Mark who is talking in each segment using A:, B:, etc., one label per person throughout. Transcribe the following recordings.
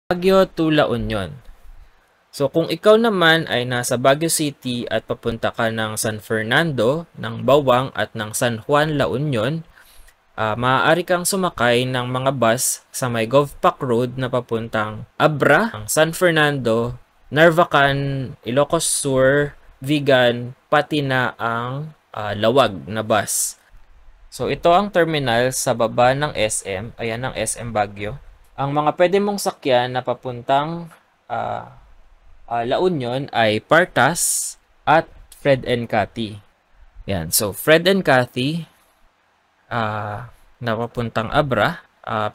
A: Baguio to La Union. So kung ikaw naman ay nasa Baguio City at papunta ka ng San Fernando, ng Bawang at ng San Juan, La Union, maaari kang sumakay ng mga bus sa may Govpac Road na papuntang Abra, San Fernando, Narvacan, Ilocos Sur, Vigan, pati na ang Lawag na bus. So ito ang terminal sa baba ng SM, ayan ang SM Baguio. Ang mga pwede mong sakyan na papuntang La Union ay Partas at Fred and Cathy. Yan. So, Fred and Cathy na papuntang Abra.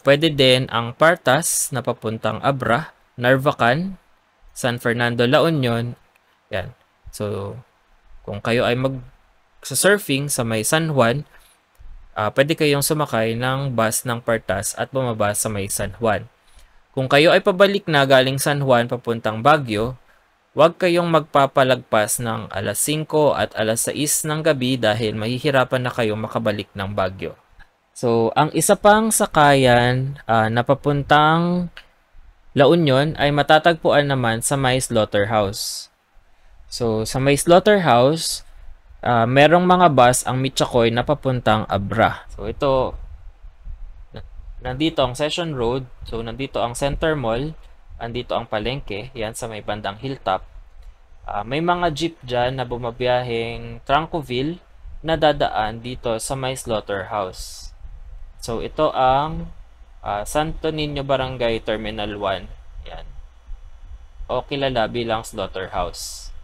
A: Pwede din ang Partas na papuntang Abra, Narvacan, San Fernando, La Union. Yan. So, kung kayo ay mag-surfing sa may San Juan, pwede kayong sumakay ng bus ng Partas at bumaba sa may San Juan. Kung kayo ay pabalik na galing San Juan papuntang Baguio, huwag kayong magpapalagpas ng alas 5 at alas 6 ng gabi dahil mahihirapan na kayong makabalik ng Baguio. So, ang isa pang sakayan na papuntang La Union ay matatagpuan naman sa may Slaughterhouse. So, sa may Slaughterhouse, merong mga bus ang Michakoy na papuntang Abra. So, ito, nandito ang Session Road. So, nandito ang Center Mall. Andito ang palengke. Yan sa may bandang Hilltop. May mga jeep dyan na bumabiyaheng Trancoville na dadaan dito sa may Slaughterhouse. So, ito ang Santo Niño Barangay Terminal 1. Yan. O kilala bilang Slaughterhouse.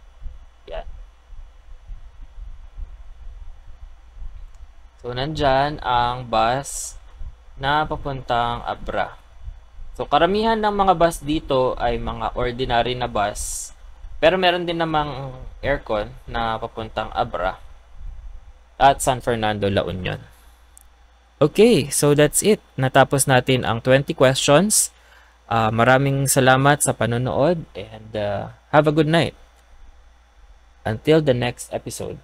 A: Yan. So, nandyan ang bus na papuntang Abra. So, karamihan ng mga bus dito ay mga ordinary na bus. Pero meron din namang aircon na papuntang Abra at San Fernando, La Union. Okay, so that's it. Natapos natin ang 20 questions. Maraming salamat sa panonood and have a good night. Until the next episode.